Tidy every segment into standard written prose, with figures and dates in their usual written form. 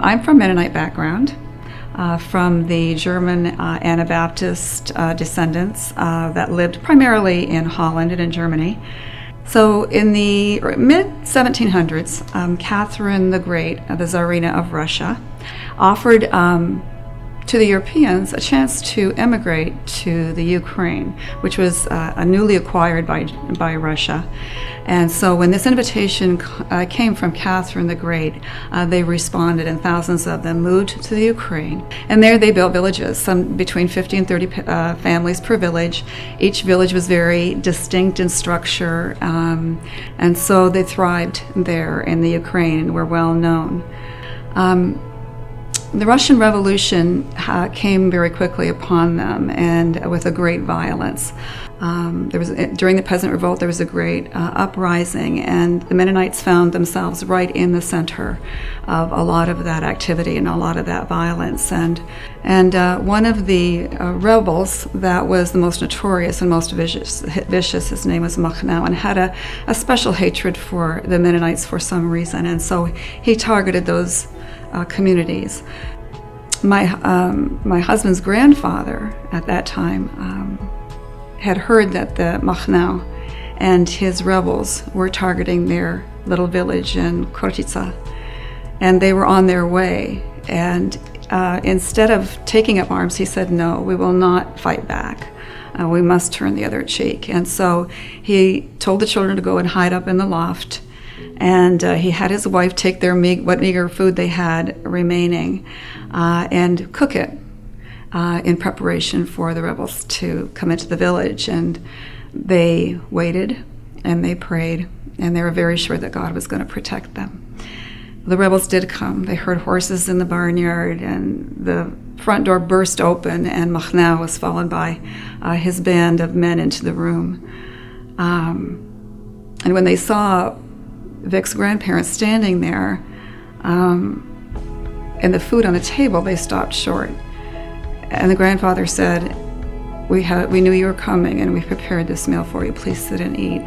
I'm from Mennonite background, from the German Anabaptist descendants that lived primarily in Holland and in Germany. So in the mid-1700s, Catherine the Great, the Tsarina of Russia, offered to the Europeans a chance to emigrate to the Ukraine, which was newly acquired by Russia. And so when this invitation came from Catherine the Great, they responded, and thousands of them moved to the Ukraine. And there they built villages, some between 50 and 30 families per village. Each village was very distinct in structure, and so they thrived there in the Ukraine and were well known. The Russian Revolution came very quickly upon them, and with a great violence. During the Peasant Revolt, there was a great uprising, and the Mennonites found themselves right in the center of a lot of that activity and a lot of that violence. And one of the rebels that was the most notorious and most vicious, his name was Machnau, and had a special hatred for the Mennonites for some reason, and so he targeted those communities. My husband's grandfather at that time had heard that the Machnau and his rebels were targeting their little village in Khortytsa, and they were on their way. And instead of taking up arms, he said, "No, we will not fight back. We must turn the other cheek." And so he told the children to go and hide up in the loft. And he had his wife take their what meager food they had remaining and cook it in preparation for the rebels to come into the village. And they waited and they prayed, and they were very sure that God was going to protect them. The rebels did come. They heard horses in the barnyard, and the front door burst open, and Machnau was followed by his band of men into the room. And when they saw Vic's grandparents standing there and the food on the table, they stopped short. And the grandfather said, we knew you were coming, and we prepared this meal for you. Please sit and eat.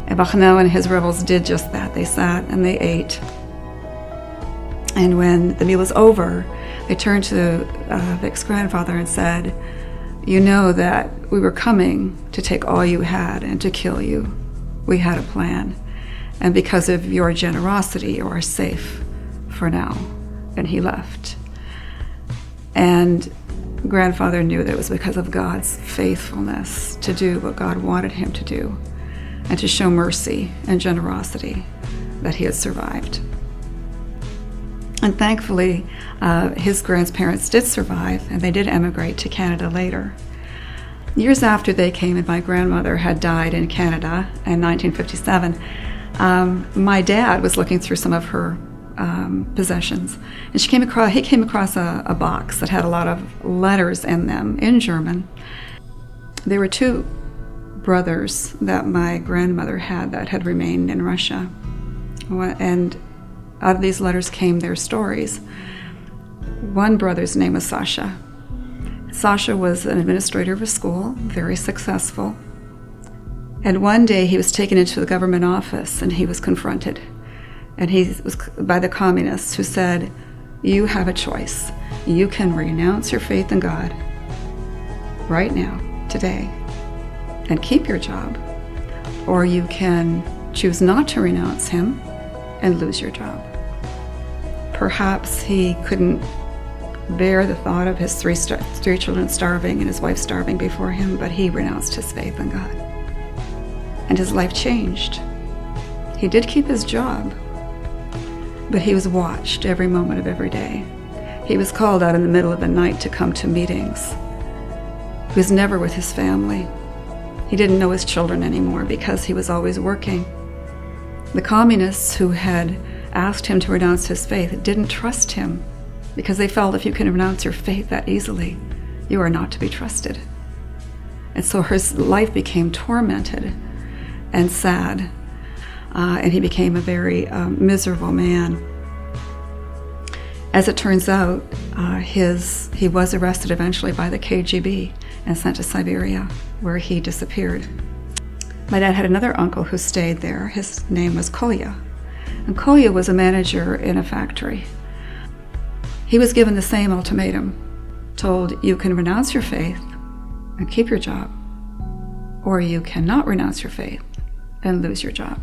And Machnau and his rebels did just that. They sat and they ate. And when the meal was over, they turned to Vic's grandfather and said, "You know that we were coming to take all you had and to kill you. We had a plan. And because of your generosity, you are safe for now." And he left. And grandfather knew that it was because of God's faithfulness to do what God wanted him to do and to show mercy and generosity that he had survived. And thankfully, his grandparents did survive, and they did emigrate to Canada later. Years after they came, and my grandmother had died in Canada in 1957, my dad was looking through some of her possessions, and he came across a box that had a lot of letters in them in German. There were two brothers that my grandmother had that had remained in Russia, and out of these letters came their stories. One brother's name was Sasha. Sasha was an administrator of a school, very successful. And one day he was taken into the government office, and he was confronted. And he was by the communists, who said, "You have a choice. You can renounce your faith in God right now, today, and keep your job. Or you can choose not to renounce him and lose your job." Perhaps he couldn't bear the thought of his three children starving and his wife starving before him, but he renounced his faith in God. And his life changed. He did keep his job, but he was watched every moment of every day. He was called out in the middle of the night to come to meetings. He was never with his family. He didn't know his children anymore because he was always working. The communists who had asked him to renounce his faith didn't trust him because they felt if you can renounce your faith that easily, you are not to be trusted. And so his life became tormented and sad, and he became a very miserable man. As it turns out, he was arrested eventually by the KGB and sent to Siberia, where he disappeared. My dad had another uncle who stayed there. His name was Kolya. And Kolya was a manager in a factory. He was given the same ultimatum, told, you can renounce your faith and keep your job, or you cannot renounce your faith and lose your job.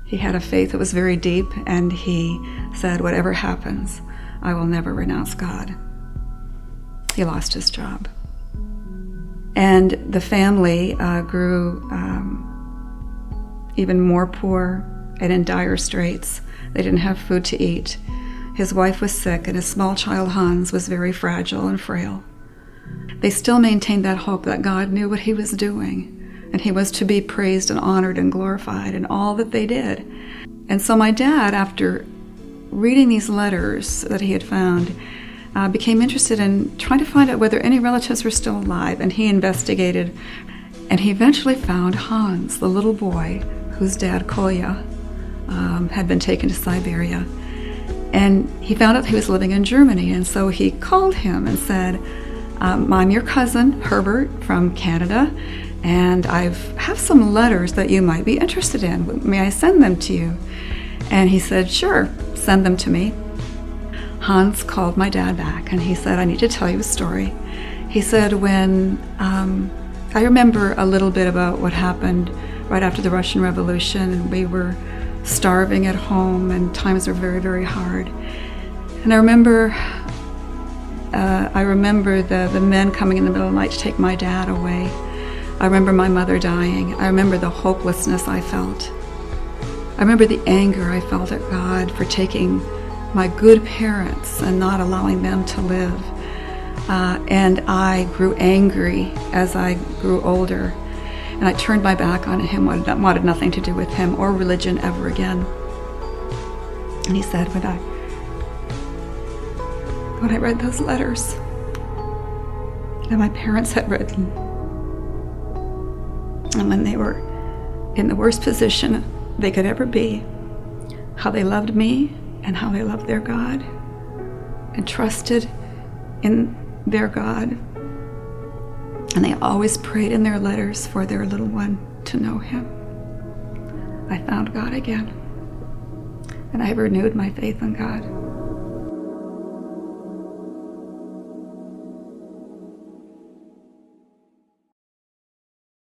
He had a faith that was very deep, and he said, whatever happens, I will never renounce God. He lost his job. And the family grew even more poor and in dire straits. They didn't have food to eat. His wife was sick, and his small child Hans was very fragile and frail. They still maintained that hope that God knew what he was doing, and he was to be praised and honored and glorified in all that they did. And so my dad, after reading these letters that he had found, became interested in trying to find out whether any relatives were still alive, and he investigated, and he eventually found Hans, the little boy whose dad, Kolya, had been taken to Siberia. And he found out he was living in Germany, and so he called him and said, I'm your cousin, Herbert, from Canada, and I have some letters that you might be interested in. May I send them to you? And he said, sure, send them to me. Hans called my dad back, and he said, I need to tell you a story. He said, when I remember a little bit about what happened right after the Russian Revolution, and we were starving at home, and times were very, very hard. And I remember the men coming in the middle of the night to take my dad away. I remember my mother dying. I remember the hopelessness I felt. I remember the anger I felt at God for taking my good parents and not allowing them to live. And I grew angry as I grew older. And I turned my back on him, wanted nothing to do with him or religion ever again. And he said, when I read those letters that my parents had written, and when they were in the worst position they could ever be, how they loved me and how they loved their God and trusted in their God. And they always prayed in their letters for their little one to know him. I found God again, and I renewed my faith in God.